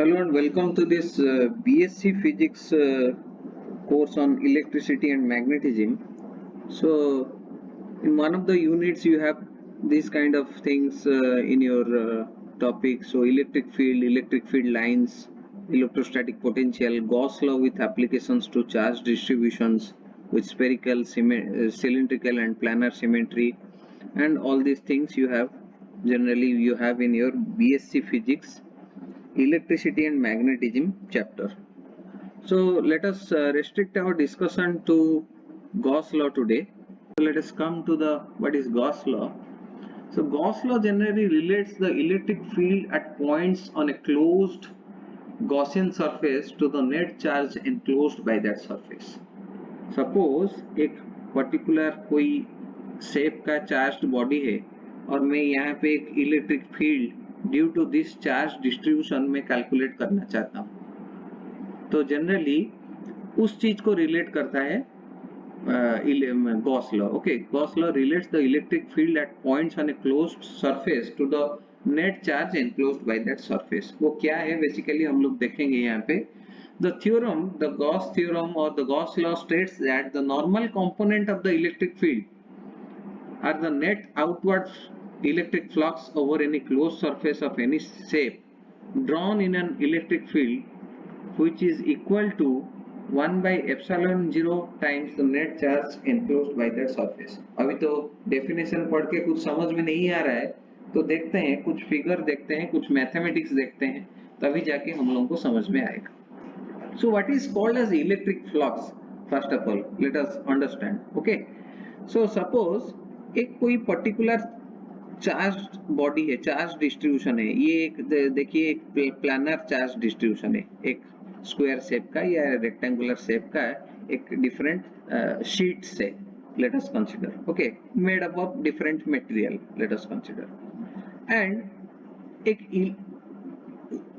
Hello and welcome to this BSc Physics course on electricity and magnetism. So, in one of the units, you have these kind of things in your topic. So, electric field lines, electrostatic potential, Gauss law with applications to charge distributions with spherical, cylindrical, and planar symmetry, and all these things you have in your BSc Physics electricity and magnetism chapter. So let us restrict our discussion to Gauss law today. So let us come to the what is Gauss law. So Gauss law generally relates the electric field at points on a closed Gaussian surface to the net charge enclosed by that surface. Suppose एक particular कोई shape का charged body है और मैं यहाँ पे एक electric field due to this charge distribution में कैलकुलेट करना चाहता हूँ, तो जनरली उस चीज को रिलेट करता है Gauss law. Okay, Gauss law relates the electric field at points on a closed surface to the net charge enclosed by that surface. वो क्या है बेसिकली हम लोग देखेंगे यहाँ पे. The theorem, the Gauss theorem or the Gauss law states that the normal component of the electric field are the net outward electric flux over any closed surface of any shape drawn in an electric field which is equal to 1 by epsilon 0 times the net charge enclosed by that surface. अभी तो definition पढ़ के कुछ समझ में नहीं आ रहा है, तो देखते हैं कुछ फिगर देखते हैं, कुछ मैथमेटिक्स देखते हैं, तभी जाके हम लोगों को समझ में आएगा. So what is called as electric flux? First of all, let us understand. Okay. So suppose एक कोई particular चार्ज बॉडी है, चार्ज डिस्ट्रीब्यूशन है, ये एक देखिए एक प्लानर चार्ज डिस्ट्रीब्यूशन है, एक स्क्वायर शेप का या रेक्टेंगुलर शेप का एक डिफरेंट शीट से let us consider. Okay, made up of different material let us consider. And एक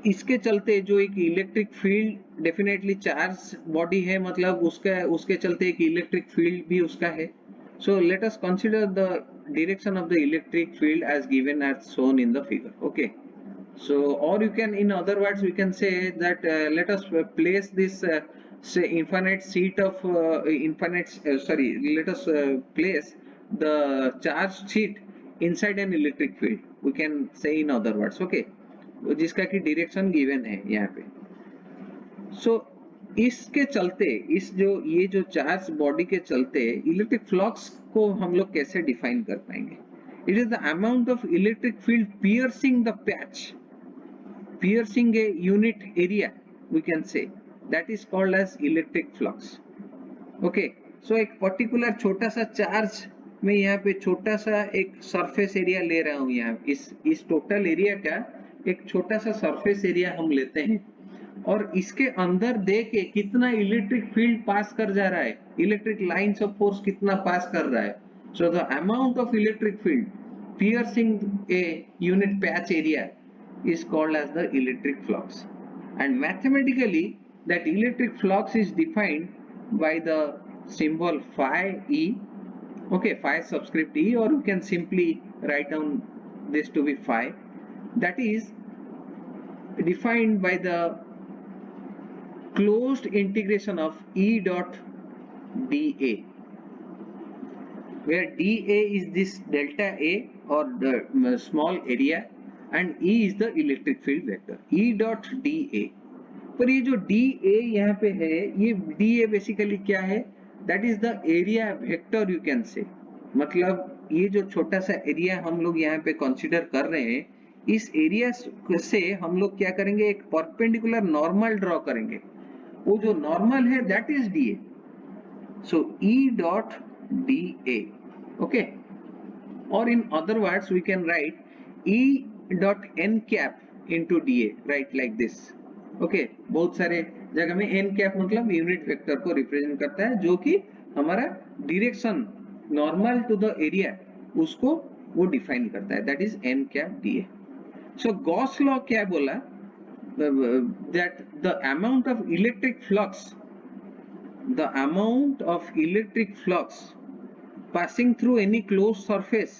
इसके चलते जो एक electric field definitely charge body है, मतलब उसके चलते एक इलेक्ट्रिक फील्ड भी उसका है. So let us consider the direction of the electric field as given as shown in the figure. Okay. So or you can, in other words, we can say that let us place this say infinite sheet of let us place the charge sheet inside an electric field. We can say in other words. Okay. जिसका की direction given है यहाँ पे. सो इसके चलते ये जो charge body के चलते इलेक्ट्रिक फ्लक्स को हम लोग कैसे डिफाइन कर पाएंगे. It is the amount of electric field piercing the patch, piercing a unit area, we can say that is called as electric flux. Okay, so एक पर्टिकुलर छोटा सा चार्ज में यहाँ पे छोटा सा एक सरफेस एरिया ले रहा हूँ. यहाँ इस टोटल एरिया का एक छोटा सा सरफेस एरिया हम लेते हैं और इसके अंदर दे के कितना इलेक्ट्रिक फील्ड पास कर जा रहा है, इलेक्ट्रिक लाइंस ऑफ फोर्स कितना पास कर रहा है. So the amount of electric field piercing a unit patch area is called as the electric flux. And mathematically that electric flux is defined by the symbol phi E. Okay, phi subscript E, or you can simply write down this to be phi. That is defined by the closed integration of E dot dA, where dA is this delta A or the small area and E is the electric field vector. E dot dA. पर ये जो dA यहाँ पे है, ये dA basically क्या है? That is the area vector you can say. मतलब ये जो छोटा सा एरिया हम लोग यहाँ पे कंसीडर कर रहे हैं, इस एरिया से हम लोग क्या करेंगे, एक परपेंडिकुलर नॉर्मल ड्रॉ करेंगे. वो जो नॉर्मल है that is dA. So E dot dA. Okay, और in other words we can write E dot n cap into dA, right like this. Okay, बहुत सारे जगह में n cap मतलब यूनिट वेक्टर को रिप्रेजेंट करता है, जो कि हमारा direction normal to the area उसको वो डिफाइन करता है, that is n cap dA. So Gauss law क्या बोला, that the amount of electric flux passing through any closed surface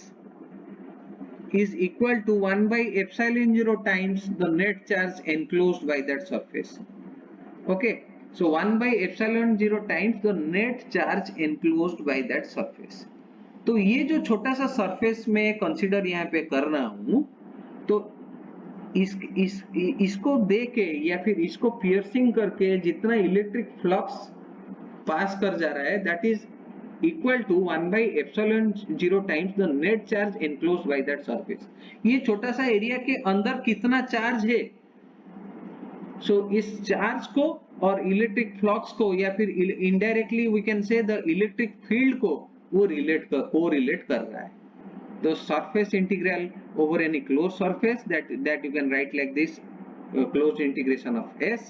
is equal to 1 by epsilon 0 times the net charge enclosed by that surface. Okay, so 1 by epsilon 0 times the net charge enclosed by that surface. तो ये जो छोटा सा surface में consider यहाँ पे कर रहा हूं, तो इसको दे के या फिर इसको पियर्सिंग करके जितना इलेक्ट्रिक फ्लक्स पास कर जा रहा है, that is equal to 1 by epsilon 0 times the net charge enclosed by that surface. ये छोटा सा एरिया के अंदर कितना चार्ज है, सो इस चार्ज को और इलेक्ट्रिक फ्लक्स को या फिर indirectly we can say the electric field को वो कोरिलेट कर रहा है. The surface integral over any closed surface that you can write like this, closed integration of S,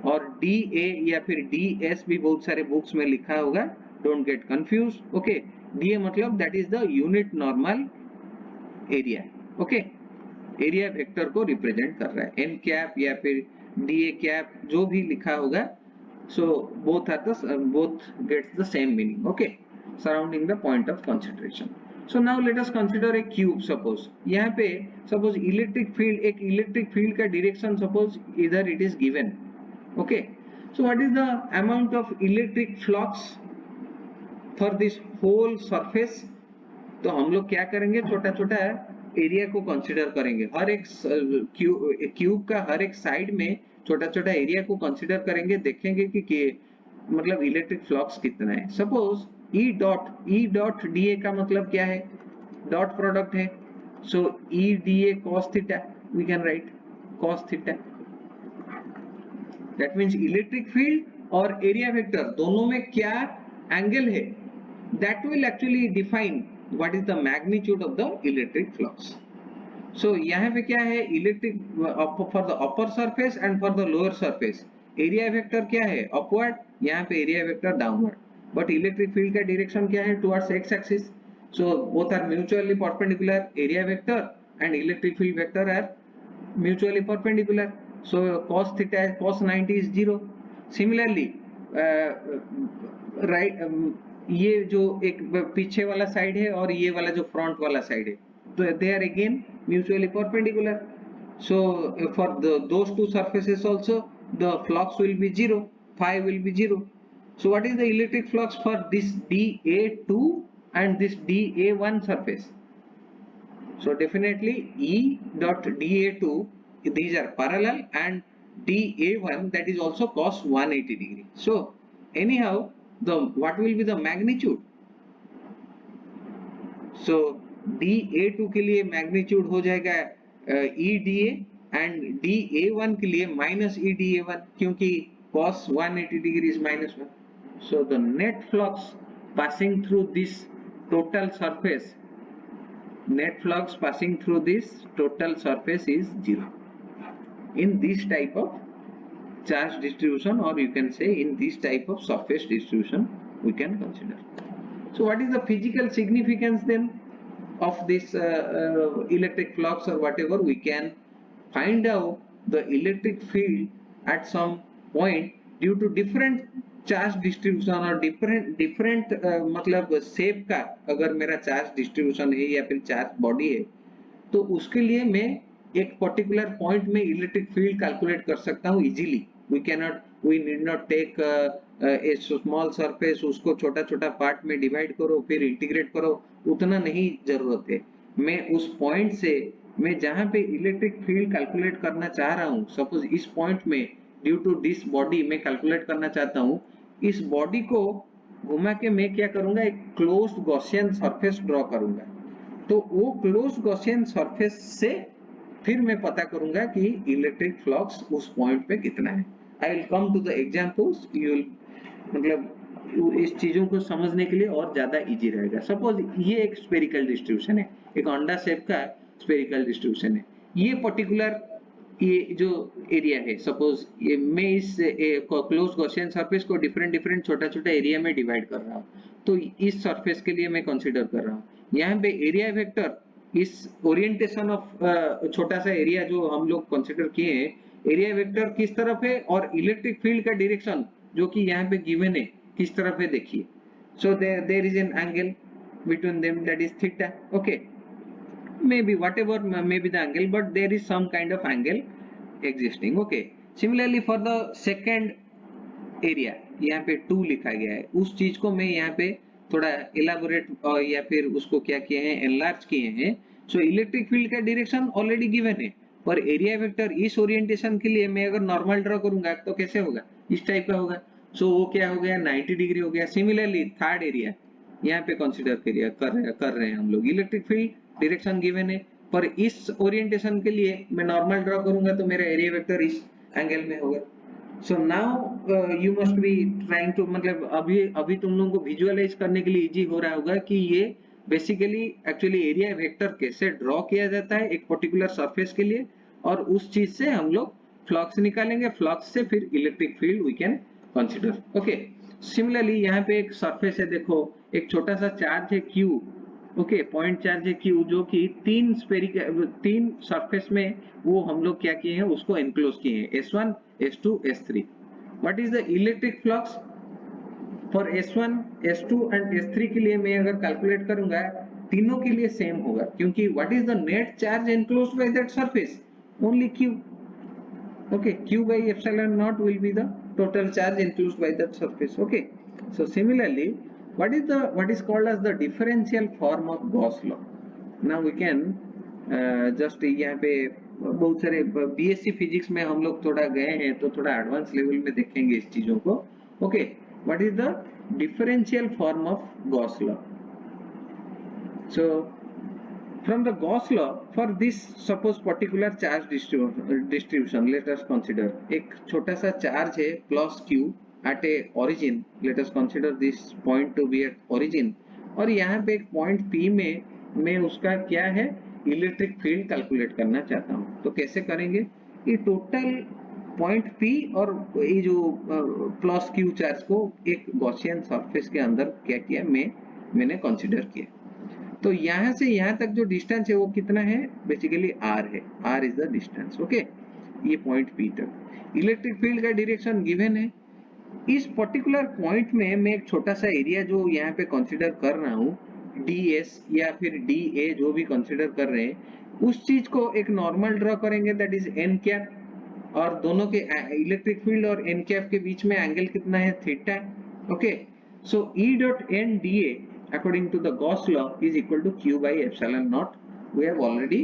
और dA या फिर ds भी बहुत सारे बुक्स में लिखा होगा, don't get confused. Okay, dA मतलब that is the unit normal area. Okay, area vector को रिप्रेजेंट कर रहा है. n कैप या फिर dA कैप जो भी लिखा होगा, so both gets the same meaning. Okay, surrounding the point of concentration. So now let us consider a cube. Suppose यहाँ पे suppose electric field का direction suppose either it is given. Okay, so what is the amount of electric flux for this whole surface? तो हम लोग क्या करेंगे, छोटा छोटा एरिया को कंसीडर करेंगे. हर एक क्यूब का हर एक साइड में छोटा छोटा एरिया को कंसीडर करेंगे, देखेंगे कि मतलब इलेक्ट्रिक फ्लक्स कितना है. सपोज E डॉट dA का मतलब क्या है, डॉट प्रोडक्ट है. So E dA cos theta, we can write cos theta. That means electric field और एरिया वेक्टर दोनों में क्या एंगल है, that will actually define what is the magnitude of the electric flux. So यहाँ पे क्या है, electric for the upper surface and for the lower surface area vector क्या है, अपवर्ड, यहाँ पे area vector downward. But electric field का direction क्या है, towards x axis. So both are mutually perpendicular. Area vector and electric field vector are mutually perpendicular. So cos theta, cos 90 is 0. Similarly, right, ये जो एक पीछे वाला side है और ये वाला जो फ्रंट वाला साइड है, तो they are again mutually perpendicular. So for those two surfaces also the flux will be 0, phi will be 0. So what is the electric flux for this dA2 and this dA1 surface? So definitely E dot dA2, these are parallel, and dA1 that is also cos 180 degree. So anyhow, what will be the magnitude? So dA2 के लिए magnitude हो जाएगा E dA, and dA1 के लिए minus E dA1, क्योंकि cos 180 degree is minus 1. So the net flux passing through this total surface, is 0 in this type of charge distribution, or you can say in this type of surface distribution we can consider. So what is the physical significance then of this electric flux or whatever? We can find out the electric field at some point due to different charge distribution और different मतलब shape का, अगर मेरा charge distribution है या फिर charge body है, तो उसके लिए मैं एक पर्टिकुलर पॉइंट में इलेक्ट्रिक फील्ड कैलकुलेट कर सकता हूँ easily. We need not take a small surface, उसको छोटा छोटा पार्ट में डिवाइड करो फिर इंटीग्रेट करो, उतना नहीं जरूरत है. मैं उस पॉइंट से मैं जहाँ पे इलेक्ट्रिक फील्ड कैलकुलेट करना चाह रहा हूँ, सपोज इस पॉइंट में ड्यू टू दिस बॉडी मैं कैलकुलेट करना चाहता हूँ, इस बॉडी को घुमा के मैं क्या करूंगा, एक क्लोज्ड गॉसियन सरफेस ड्रॉ करूंगा. तो वो क्लोज्ड गॉसियन सरफेस से फिर मैं पता करूंगा कि इलेक्ट्रिक फ्लक्स उस पॉइंट पे कितना है. I will come to the examples, you will मतलब इस चीजों को समझने के लिए और ज्यादा इजी रहेगा. सपोज ये एक स्फेरिकल डिस्ट्रीब्यूशन है, एक अंडा शेप का स्फेरिकल डिस्ट्रीब्यूशन है. ये पर्टिकुलर ये जो एरिया है, सपोज ये मैं इस क्लोज गॉसियन सरफेस को डिफरेंट छोटा छोटा एरिया में डिवाइड कर रहा हूँ, तो इस सरफेस के लिए मैं कंसीडर कर रहा हूँ. यहाँ पे एरिया वेक्टर इस ओरिएंटेशन ऑफ छोटा सा एरिया जो हम लोग कंसीडर किए हैं, एरिया वेक्टर किस तरफ है और इलेक्ट्रिक फील्ड का डायरेक्शन जो कि यहाँ पे गिवन है किस तरफ है देखिए. So there is an angle between them, that is theta. Okay, maybe whatever may be the angle, but there is some kind of angle existing. Okay, similarly for the second area यहाँ पे 2 लिखा गया है, उस चीज को मैं यहाँ पे थोड़ा इलाबोरेट या फिर उसको क्या किए हैं, एनलार्ज किए हैं. सो इलेक्ट्रिक फील्ड का डायरेक्शन ऑलरेडी गिवन है, पर एरिया वेक्टर इस ओरिएंटेशन के लिए मैं अगर नॉर्मल ड्रॉ करूंगा तो कैसे होगा, इस टाइप का होगा. सो वो क्या हो गया, 90 डिग्री हो गया. सिमिलरली थर्ड एरिया यहाँ पे कंसीडर कर रहे हैं हम लोग. इलेक्ट्रिक फील्ड डायरेक्शन गिवन है, पर इस ओरिएंटेशन के लिए मैं नॉर्मल ड्रॉ करूंगा तो मेरा एरिया वेक्टर इस एंगल में होगा. So now you must be trying to, मतलब अभी तुम लोगों को विजुअलाइज करने के लिए इजी हो रहा होगा कि ये बेसिकली एक्चुअली एरिया वेक्टर कैसे ड्रॉ किया जाता है एक पर्टिकुलर सरफेस के लिए, और उस चीज से हम लोग फ्लक्स निकालेंगे, फ्लक्स से फिर electric field we can consider. Okay, similarly यहाँ पे एक सरफेस है, देखो एक छोटा सा चार्ज है Q. ओके, पॉइंट चार्ज है Q जो कि तीन सरफेस में वो हम लोग क्या किए हैं, उसको एनक्लोज किए हैं, S1, S2, S3. What is the electric flux for S1, S2 and S3 के लिए मैं अगर कैलकुलेट करूंगा तीनों के लिए सेम होगा, क्योंकि what is the net charge enclosed by that surface, only Q. Okay, Q by epsilon naught will be the total charge enclosed by that surface. Okay, so similarly what is called as the differential form of Gauss law. Now we can just यहाँ पे बहुत सारे BSc physics में हम लोग थोड़ा गए हैं तो थोड़ा एडवांस लेवल में देखेंगे इस चीजों को. Okay, what is the differential form of Gauss law? So from the Gauss law, for this suppose particular charge distribution, let us consider एक छोटा सा चार्ज है plus Q at a origin. Let us consider this point to be at origin. और यहाँ पे एक point P में मैं उसका क्या है, इलेक्ट्रिक फील्ड कैलकुलेट करना चाहता हूँ. तो कैसे करेंगे, ये टोटल पॉइंट P और ये जो प्लस Q चार्ज को एक गॉसियन सरफेस के अंदर क्या किया, मैंने कंसीडर किया. तो यहाँ से यहाँ तक जो डिस्टेंस है वो कितना है, बेसिकली R है, R is the distance. Okay, ये पॉइंट P तक इलेक्ट्रिक फील्ड का डायरेक्शन गिवन है. इस पर्टिकुलर पॉइंट में मैं एक छोटा सा एरिया जो यहाँ पे कंसीडर कर रहा हूँ, ds या फिर dA जो भी कंसीडर कर रहे हैं, उस चीज को एक नॉर्मल ड्रॉ करेंगे, दैट इज n कैप, और दोनों के इलेक्ट्रिक फील्ड और n कैप के बीच में एंगल कितना है, theta. Okay, so E dot n dA according to the Gauss law is equal to Q by epsilon naught. We have already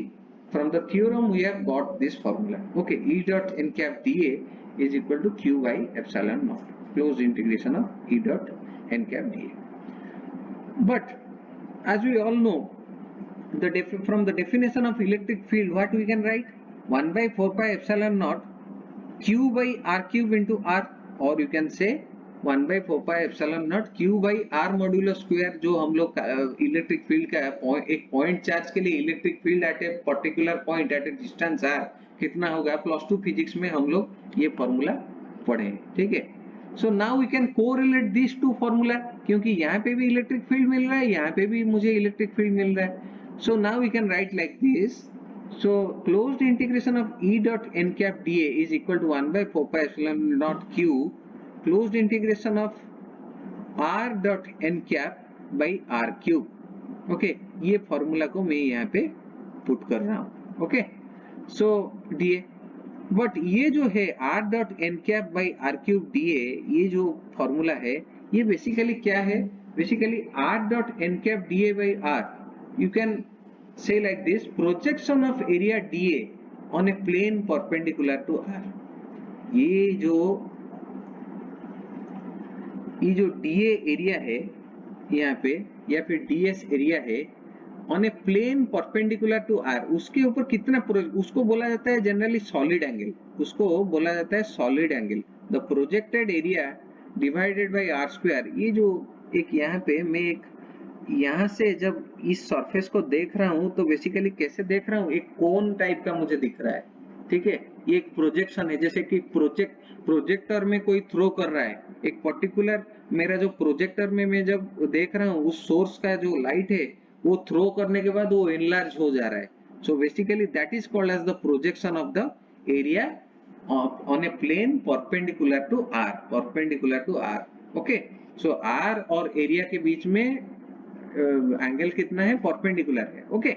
from the theorem we have got this formula. Okay, E dot n cap dA is equal to Q by epsilon naught, closed integration of E dot n cap dA. But as we all know, from the definition of electric field, what we can write, 1 by 4 pi epsilon naught Q by R cube into R, or you can say 1 by 4 pi epsilon naught Q by R modulo square. जो हम लोग electric field का एक point charge के लिए electric field at a particular point at a distance R कितना होगा, +2 physics में हम लोग ये फॉर्मूला पढ़े हैं. ठीक है, so now we can correlate this to formula, क्योंकि यहाँ पे भी इलेक्ट्रिक फील्ड मिल रहा है, यहाँ पे भी मुझे इलेक्ट्रिक फील्ड मिल रहा है. So now we can write like this. So closed integration of E dot n cap dA is equal to 1 by 4 pi epsilon naught Q closed integration of R dot n cap by R cube. Okay, ये formula को मैं यहाँ पे put कर रहा हूँ. Okay, so dA, but ये जो है R dot n cap by R cube dA, ये जो फॉर्मूला है ये बेसिकली क्या है, basically R dot n cap dA by R, you can say like this, projection of area dA on a plane perpendicular to R. ये जो dA area है यहाँ पे या फिर ds एरिया है on a plane perpendicular to R, उसके ऊपर कितना, उसको बोला जाता है जनरली सॉलिड एंगल, उसको बोला जाता है solid angle. The projected area divided by R square. ये जो एक यहाँ पे मैं एक यहाँ से जब इस सरफेस को देख रहा हूँ तो बेसिकली कैसे देख रहा हूँ, एक कोन टाइप का मुझे दिख रहा है. ठीक है, ये एक प्रोजेक्शन है, जैसे कि प्रोजेक्टर में कोई थ्रो कर रहा है एक पर्टिकुलर, मेरा जो प्रोजेक्टर में मैं जब देख रहा हूँ उस सोर्स का जो लाइट है वो थ्रो करने के बाद वो एनलार्ज हो जा रहा है. So basically that is called as the projection of the area on a plane perpendicular to R, perpendicular to R. Okay, so R और एरिया के बीच में एंगल कितना है, परपेंडिकुलर है. Okay,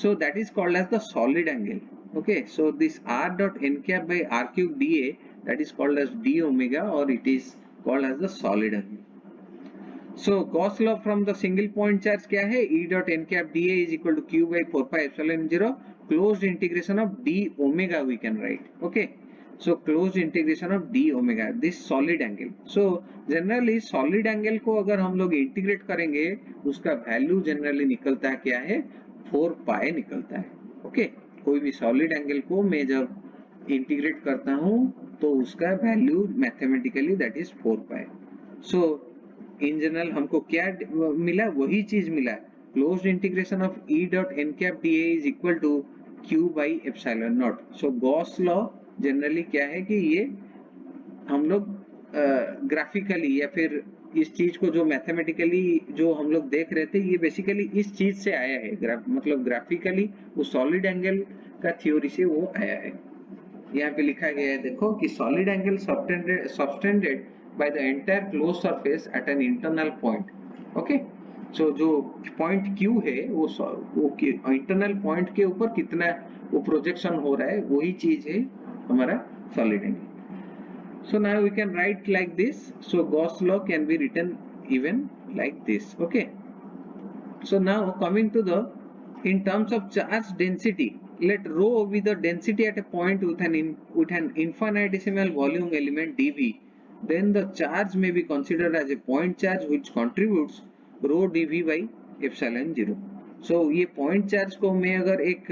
so that is called as the solid angle. Okay, so this r dot n cap by r cube dA, that is called as d omega, or it is called as the solid angle. So Gauss law from the single point charge क्या है, E dot n cap dA is equal to q by 4 pi epsilon 0 closed integration of d omega we can write. Okay, so closed integration of d omega, this solid angle. So generally solid angle को अगर हम लोग integrate करेंगे उसका value generally निकलता है क्या है, 4 पाई निकलता है. ओके, कोई भी सॉलिड एंगल को मैं जब इंटीग्रेट करता हूँ तो उसका value mathematically that is 4 pi. So in general हमको क्या मिला, वही चीज मिला, closed integration of E dot n cap dA is equal to q by epsilon naught. So Gauss law generally क्या है कि ये हम लोग ग्राफिकली या फिर इस चीज को जो मैथमेटिकली जो हम लोग देख रहे थे, ये बेसिकली इस चीज से आया है, मतलब ग्राफिकली वो सॉलिड एंगल का थ्योरी से वो आया है. यहाँ पे लिखा गया है देखो कि solid angle subtended by the entire closed surface at an internal point. Okay, so जो point Q है वो इंटरनल पॉइंट के ऊपर कितना वो प्रोजेक्शन हो रहा है, वही चीज है हमारा solid angle. So now we can write like this. So Gauss law can be written even like this. Okay, so now coming to the, in terms of charge density, let rho be the density at a point with an infinitesimal volume element dV. Then the charge may be considered as a point charge which contributes rho dV by epsilon 0. So ये point charge को मैं अगर एक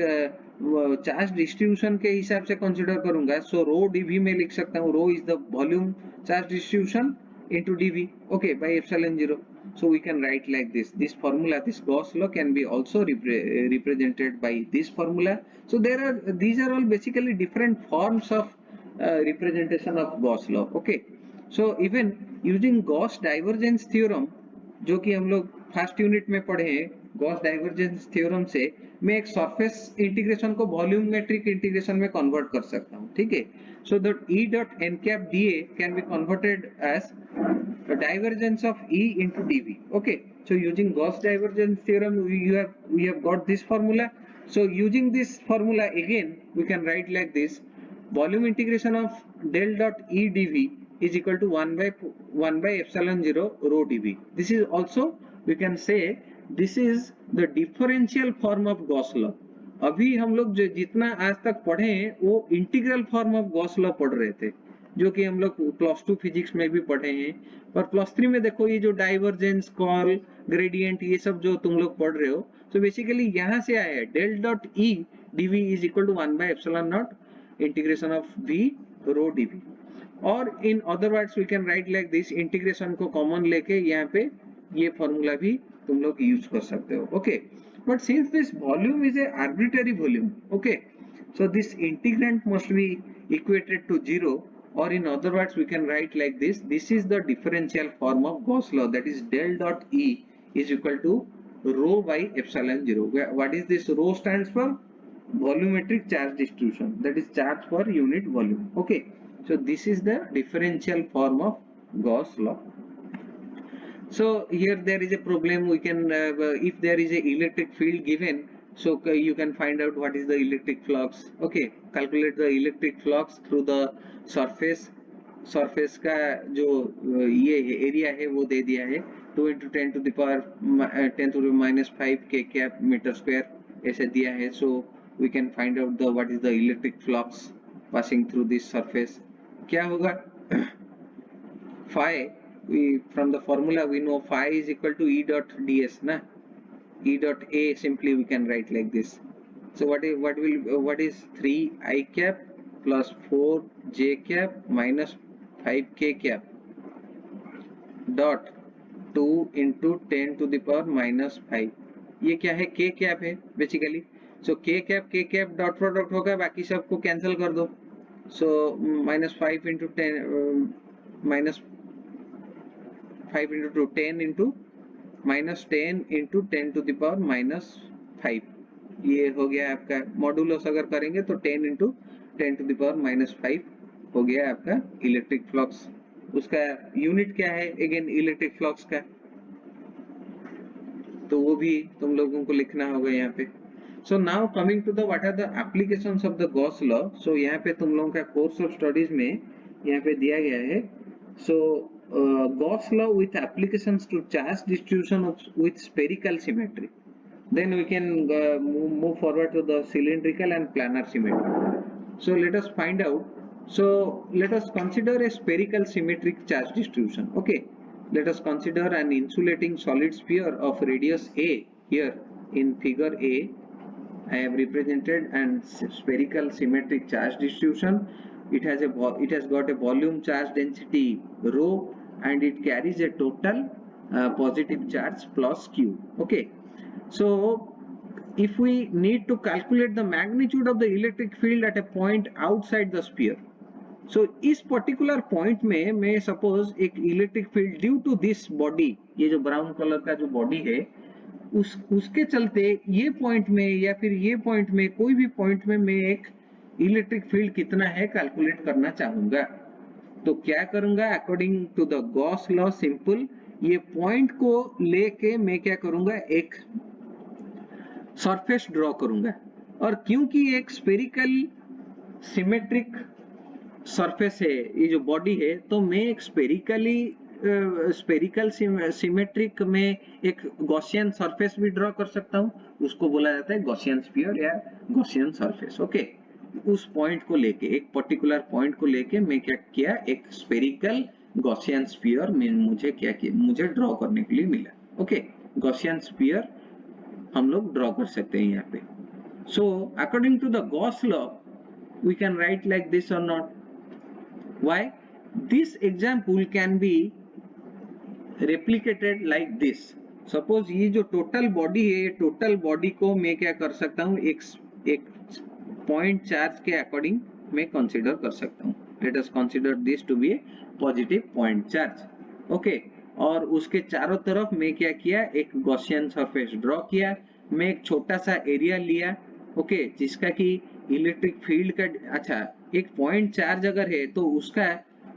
charge distribution के हिसाब से consider करूंगा, सो रो dV में लिख सकता हूँ, rho is the volume charge distribution into dV, okay, by epsilon 0. So we can write like this. This formula, this Gauss law can be also represented by this formula. So these are all basically different forms of representation of Gauss law. Okay, so even using Gauss divergence theorem, जो कि हम लोग first unit में पढ़े हैं, Gauss divergence theorem से मैं एक सरफेस इंटीग्रेशन को वॉल्यूमेट्रिक इंटीग्रेशन में कन्वर्ट कर सकता हूँ. ठीक है, so that E dot n cap dA can be converted as the divergence of E into dV. Okay, so using Gauss divergence theorem we have got this formula. So using this formula again we can write like this: volume integration of del dot E dV is equal to 1 by epsilon 0 rho dV. This is also, we can say, this is the differential form of Gauss law. अभी हम लोग जो जितना आज तक पढ़े हैं वो integral form of Gauss law पढ़ रहे थे, जो कि हम लोग प्लस 2 फिजिक्स में भी पढ़े हैं. पर प्लस 3 में देखो ये जो डाइवर्जेंस, कॉल, ग्रेडियंट, ये सब जो तुम लोग पढ़ रहे हो, तो बेसिकली यहाँ से आया है del dot E d V is equal to 1 by epsilon naught integration of V rho d V. और in other words we can write like this, integration को कॉमन लेके यहाँ पे ये फॉर्मूला भी तुम लोग यूज कर सकते हो. Okay, but since this volume is a arbitrary volume, okay, so this integrand must be equated to 0, or in other words we can write like this: this is the differential form of Gauss law, that is del dot E is equal to rho by epsilon 0. What is this? Rho stands for volumetric charge distribution, that is charge per unit volume. Okay, so this is the differential form of Gauss law. So here there is a problem. We can if there is a electric field given, so you can find out what is the electric flux. Okay, calculate the electric flux through the surface का जो ये area है वो दे दिया है 2 into 10 to the power 10 to the minus 5 k cap meter square ऐसे दिया है. So we can find out the what is the electric flux passing through this surface. क्या होगा? Phi, from the formula we know phi is equal to E dot ds na. E dot A simply we can write like this. So what is 3 I cap plus 4 j cap minus 5 k cap dot 2 into 10 to the power minus 5. ये क्या है? k cap है basically. So k cap dot product होगा, बाकी सबको cancel कर दो. So minus 5 into 10 minus 5 into 2 10 into minus 10 into 10 to the power minus 5. ये हो गया आपका मॉडुलस, अगर करेंगे तो 10 into 10 to the power minus 5 हो गया आपका इलेक्ट्रिक फ्लक्स. उसका यूनिट क्या है अगेन इलेक्ट्रिक फ्लक्स का, तो वो भी तुम लोगों को लिखना होगा यहाँ पे. So now coming to the what are the applications of the Gauss law. So यहाँ पे तुम लोगों का कोर्स ऑफ स्टडीज में यहाँ पे दिया गया है. So Gauss law with applications to charge distribution with spherical symmetry. Then we can move forward to the cylindrical and planar symmetry. So let us find out. So let us consider a spherical symmetric charge distribution. Okay, let us consider an insulating solid sphere of radius a. Here in figure A I have represented and spherical symmetric charge distribution. It has got a volume charge density rho and it carries a total positive charge plus q. Okay, so if we need to calculate the magnitude of the electric field at a point outside the sphere, so इस particular point में मैं suppose एक electric field due to this body, ये जो brown colour का जो body है उसके चलते ये पॉइंट में या फिर ये पॉइंट में कोई भी पॉइंट में मैं एक इलेक्ट्रिक फील्ड कितना है कैलकुलेट करना चाहूंगा. तो क्या करूंगा, according to the Gauss law simple, ये पॉइंट को लेके मैं क्या करूंगा, एक सरफेस ड्रॉ करूंगा. और क्योंकि एक स्फेरिकल सिमेट्रिक सरफेस है ये जो बॉडी है, तो मैं एक स्पेरिकल सिमेट्रिक में एक गॉसियन सरफेस भी ड्रॉ कर सकता हूं. उसको बोला जाता है गॉसियन स्फीयर या गॉसियन सरफेस. ओके, उस पॉइंट को लेके, एक पर्टिकुलर पॉइंट को लेके मैं क्या किया, एक स्पेरिकल गॉसियन स्फीयर में मुझे क्या किया, मुझे ड्रॉ करने के लिए मिला. ओके, गॉसियन स्फीयर हम लोग ड्रॉ कर सकते हैं यहाँ पे. So according to the Gauss law we can write like this or not. Why? This example can be replicated like this. Suppose ये जो टोटल बॉडी है, टोटल बॉडी को मैं क्या कर सकता हूँ, एक पॉइंट चार्ज के अकॉर्डिंग मैं कंसीडर कर सकता हूँ. Let us consider this to be a positive point charge. Okay, और उसके चारों तरफ मैं क्या किया, एक गॉसियन सरफेस ड्रॉ किया. मैं एक छोटा सा एरिया लिया. ओके, जिसका कि इलेक्ट्रिक फील्ड का, अच्छा, एक पॉइंट चार्ज अगर है तो उसका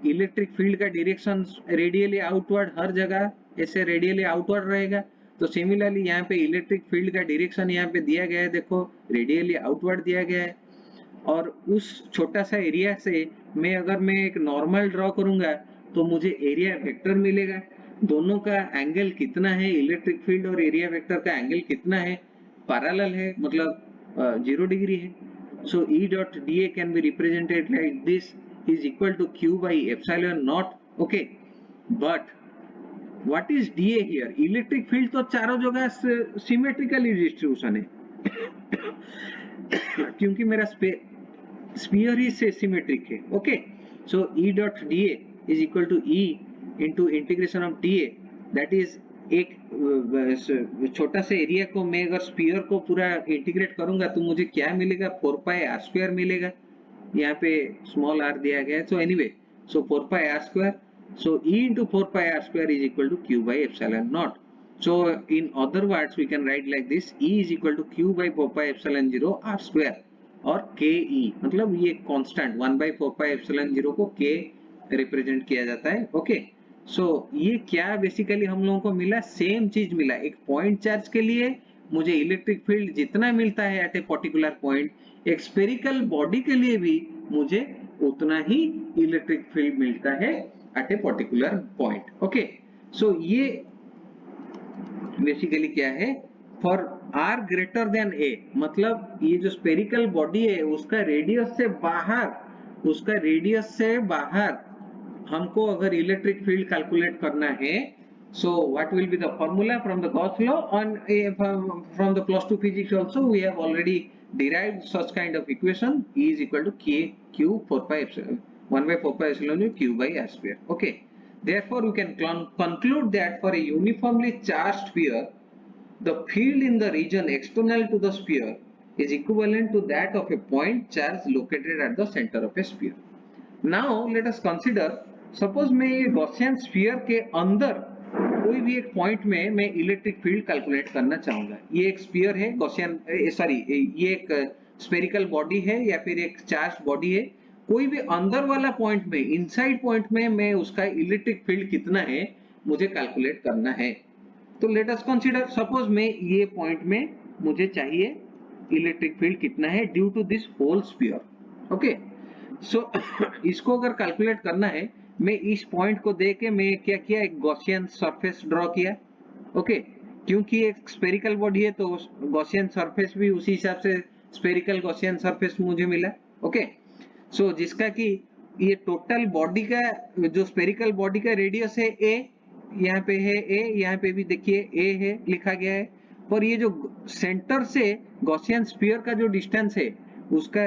इलेक्ट्रिक फील्ड का डायरेक्शन रेडियली आउटवर्ड, हर जगह ऐसे रेडियली आउटवर्ड रहेगा. तो सिमिलरली यहाँ पे इलेक्ट्रिक फील्ड का डायरेक्शन यहाँ पे दिया गया है, देखो रेडियली आउटवर्ड दिया गया है. और उस छोटा सा एरिया से अगर मैं एक नॉर्मल ड्रॉ करूंगा तो मुझे एरिया वेक्टर मिलेगा. दोनों का एंगल कितना है, इलेक्ट्रिक फील्ड और एरिया वेक्टर का एंगल कितना है, पैरेलल है, मतलब 0 डिग्री है. So E dot dA can be represented like this is equal to Q by epsilon naught. Okay, but what is dA here? Electric field तो चारों जगह symmetrically distribution है क्योंकि मेरा स्फीयर ही सिमेट्रिक है. Okay, so E dot dA is equal to E into integration of dA, that is एक छोटा सा एरिया को मैं अगर स्फीयर को पूरा इंटीग्रेट करूंगा तो मुझे क्या मिलेगा, 4 पाई आर स्क्वायर मिलेगा. यहाँ पे स्मॉल आर दिया गया है. So anyway, so 4 pi R square, so E into 4 pi r square is equal to Q by epsilon naught. So in other words we can write like this, E is equal to Q by 4 pi epsilon 0 r square और KE, मतलब ये constant 1 by 4 pi epsilon 0 को K represent किया जाता है. Okay, so ये क्या basically हम लोगों को मिला, सेम चीज मिला. एक पॉइंट चार्ज के लिए मुझे इलेक्ट्रिक फील्ड जितना मिलता है एट ए पर्टिकुलर पॉइंट, एक स्फेरिकल बॉडी के लिए भी मुझे उतना ही इलेक्ट्रिक फील्ड मिलता है at a particular point. Okay, so ये बेसिकली क्या है, for R greater than a, मतलब ये जो स्फेरिकल बॉडी है उसका रेडियस से बाहर हमको अगर इलेक्ट्रिक फील्ड कैलकुलेट करना है, so what will be the formula from the Gauss law, and from the plus 2 physics also we have already derived such kind of equation. E is equal to Q 4 pi epsilon 1 by 4 pi epsilon Q by r square. Okay, therefore we can conclude that for a uniformly charged sphere, the field in the region external to the sphere is equivalent to that of a point charge located at the center of a sphere. Now let us consider, suppose मैं ये Gaussian sphere के अंदर कोई भी एक point में मैं electric field calculate करना चाहूंगा. ये एक स्फीयर है, गॉसियन ये एक स्फेरिकल बॉडी है या फिर एक चार्ज बॉडी है. कोई भी अंदर वाला पॉइंट में, इनसाइड पॉइंट में मैं उसका इलेक्ट्रिक फील्ड कितना है मुझे कैलकुलेट करना है. तो लेट अस कंसीडर, सपोज मैं ये पॉइंट में मुझे चाहिए इलेक्ट्रिक फील्ड कितना है due to this whole sphere. Okay, so इसको अगर कैलकुलेट करना है, मैं इस पॉइंट को दे के मैं क्या किया, एक गॉसियन सरफेस ड्रॉ किया। ओके, क्योंकि एक स्फेरिकल बॉडी है तो गॉसियन सरफेस भी उसी हिसाब से स्फेरिकल गॉसियन सरफेस मुझे मिला। ओके, सो जिसका कि ये टोटल बॉडी का जो स्फेरिकल बॉडी का रेडियस है ए, यहाँ पे है ए, यहाँ पे भी देखिए ए है लिखा गया है, और ये जो सेंटर से गॉसियन स्फीयर का जो डिस्टेंस है उसका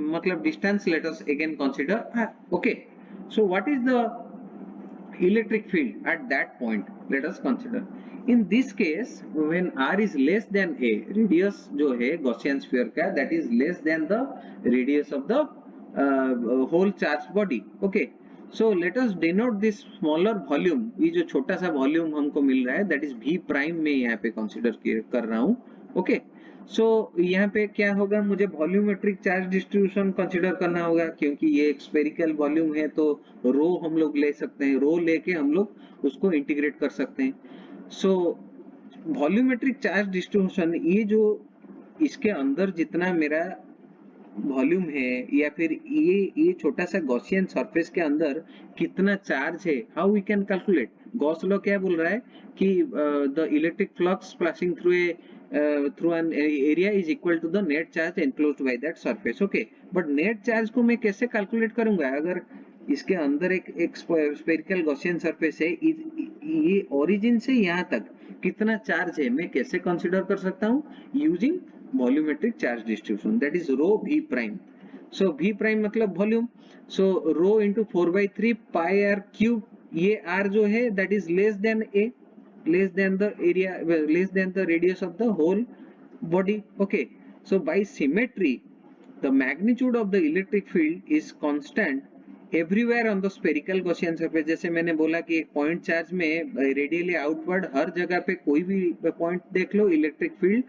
मतलब distance let us again consider. Okay, so what is the electric field at that point, let us consider in this case when r is less than a, radius जो है Gaussian sphere का that is less than the radius of the whole charged body। okay, so let us denote this smaller volume, ये जो छोटा सा volume हमको मिल रहा है that is v prime में यहाँ पे कंसीडर कर रहा हूँ। okay, सो यहाँ पे क्या होगा, मुझे वॉल्यूमेट्रिक चार्ज डिस्ट्रीब्यूशन कंसीडर करना होगा, क्योंकि ये एक स्फेरिकल वॉल्यूम है तो रो हम लोग ले सकते हैं, रो लेके हम लोग उसको इंटीग्रेट कर सकते हैं। सो वॉल्यूमेट्रिक चार्ज डिस्ट्रीब्यूशन, ये जो इसके अंदर जितना मेरा वॉल्यूम है या फिर ये छोटा सा गॉसियन सरफेस के अंदर कितना चार्ज है, how we can calculate. Gauss law क्या बोल रहा है कि the electric flux passing through an area is equal to the net charge enclosed by that surface. Okay, but net charge को मैं कैसे कैलकुलेट करूंगा, अगर इसके अंदर एक स्फेरिकल गॉसियन सरफेस है, ये ओरिजिन से यहाँ तक कितना चार्ज है मैं कैसे कंसीडर कर सकता हूँ, using volumetric charge distribution, that is rho v prime। so v prime मतलब volume, so rho into 4/3 pi r cube, ये r जो है that is less than a, less than the area, less than the radius of the whole body। okay, so by symmetry the magnitude of the electric field is constant everywhere on the spherical Gaussian surface। जैसे मैंने बोला कि एक point charge में radially outward हर जगह पे कोई भी पॉइंट देख लो, इलेक्ट्रिक फील्ड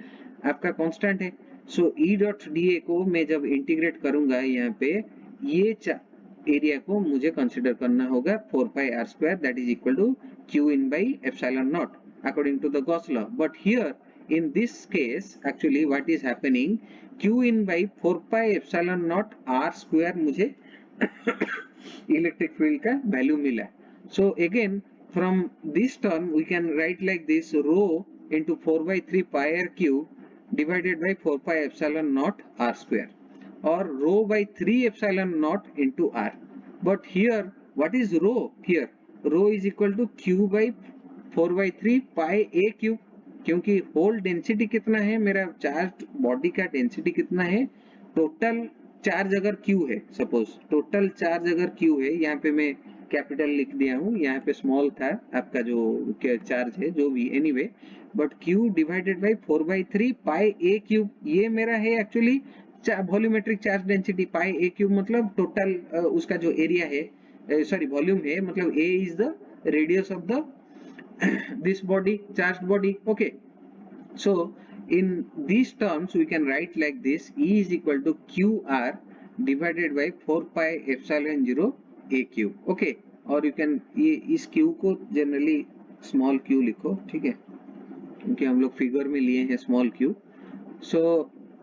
आपका कांस्टेंट है। सो E डॉट dA को मैं जब इंटीग्रेट करूंगा यहाँ पे, ये एरिया को मुझे कंसीडर करना होगा 4 pi r square that is equal to q in by epsilon naught according to the Gauss law। but here in this case actually what is happening, q in by 4 pi epsilon naught r square मुझे electric field का value मिला। so again from this term we can write like this, rho into 4/3 pi r cube divided by 4 pi epsilon naught r square, or rho by 3 epsilon naught into r। but here what is rho, here rho is equal to q by 4/3 pi a cube, क्योंकि whole density कितना है, मेरा charge body का density कितना है, total charge अगर q है, suppose total charge अगर q है, यहाँ पे मैं कैपिटल लिख दिया हूँ, यहाँ पे स्मॉल था आपका जो चार्ज है जो भी, anyway but q divided by 4/3 pi a cube, ये मेरा है actually volumetric charge density. Pi a cube मतलब टोटल उसका जो एरिया है, सॉरी वॉल्यूम है, मतलब a is the radius of the this body, charged body। okay, so in these terms we can write like this, E is equal to QR divided by 4 pi epsilon 0 a cube। okay, और you can ये इस q को generally small q लिखो, ठीक है, क्योंकि हम लोग फिगर में लिए हैं small q। So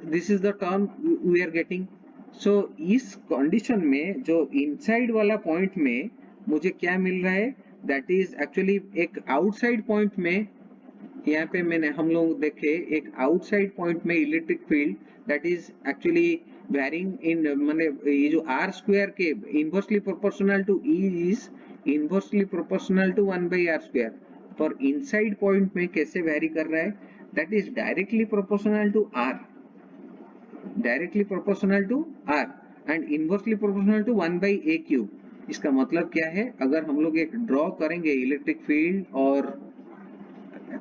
this is the term we are getting. So इस कंडीशन में जो इनसाइड वाला पॉइंट में मुझे क्या मिल रहा है, दैट इज एक्चुअली एक आउटसाइड पॉइंट में, यहाँ पे मैंने हम लोग देखे एक आउटसाइड पॉइंट में electric field that is actually varying in, माने ये जो आर स्क्वायर के inversely proportional to E is inversely proportional to 1/r square, पर इनसाइड पॉइंट में कैसे वेरी कर रहा है, that is directly proportional to R, directly proportional to R and inversely proportional to 1/a cube. इसका मतलब क्या है, अगर हम लोग एक ड्रॉ करेंगे इलेक्ट्रिक फील्ड और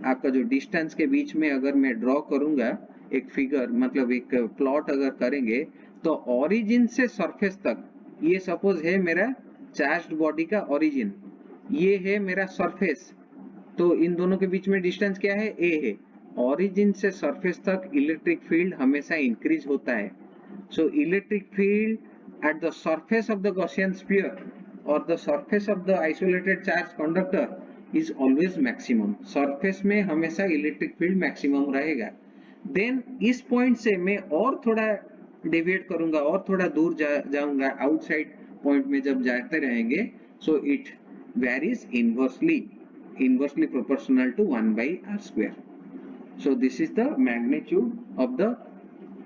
आपका जो डिस्टेंस के बीच में अगर मैं ड्रॉ करूंगा एक फिगर, मतलब एक प्लॉट अगर करेंगे, तो ओरिजिन से सरफेस तक, ये सपोज है मेरा चार्ज्ड बॉडी का ओरिजिन, ये है मेरा सरफेस, तो इन दोनों के बीच में डिस्टेंस क्या है, a है। ओरिजिन से सरफेस तक इलेक्ट्रिक फील्ड हमेशा इंक्रीज होता है। So electric field at the surface of the Gaussian sphere और the surface of the isolated charge conductor is always maximum. Surface में हमेशा इलेक्ट्रिक फील्ड मैक्सिमम रहेगा। देन इस पॉइंट से मैं और थोड़ा डेविएट करूंगा और थोड़ा दूर जाऊंगा आउटसाइड पॉइंट में जब जाते रहेंगे, so it varies inversely proportional to 1 by r square. So this is the magnitude of the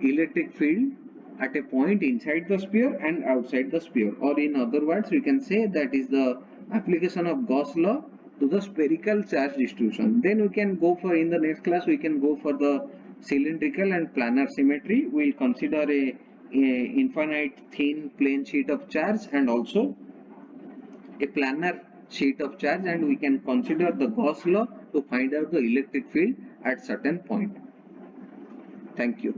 electric field at a point inside the sphere and outside the sphere, or in other words we can say that is the application of Gauss law to the spherical charge distribution. Then we can go for, in the next class we can go for the cylindrical and planar symmetry. We'll consider a infinite thin plane sheet of charge and also a planar sheet of charge, and we can consider the Gauss law to find out the electric field at certain point. Thank you.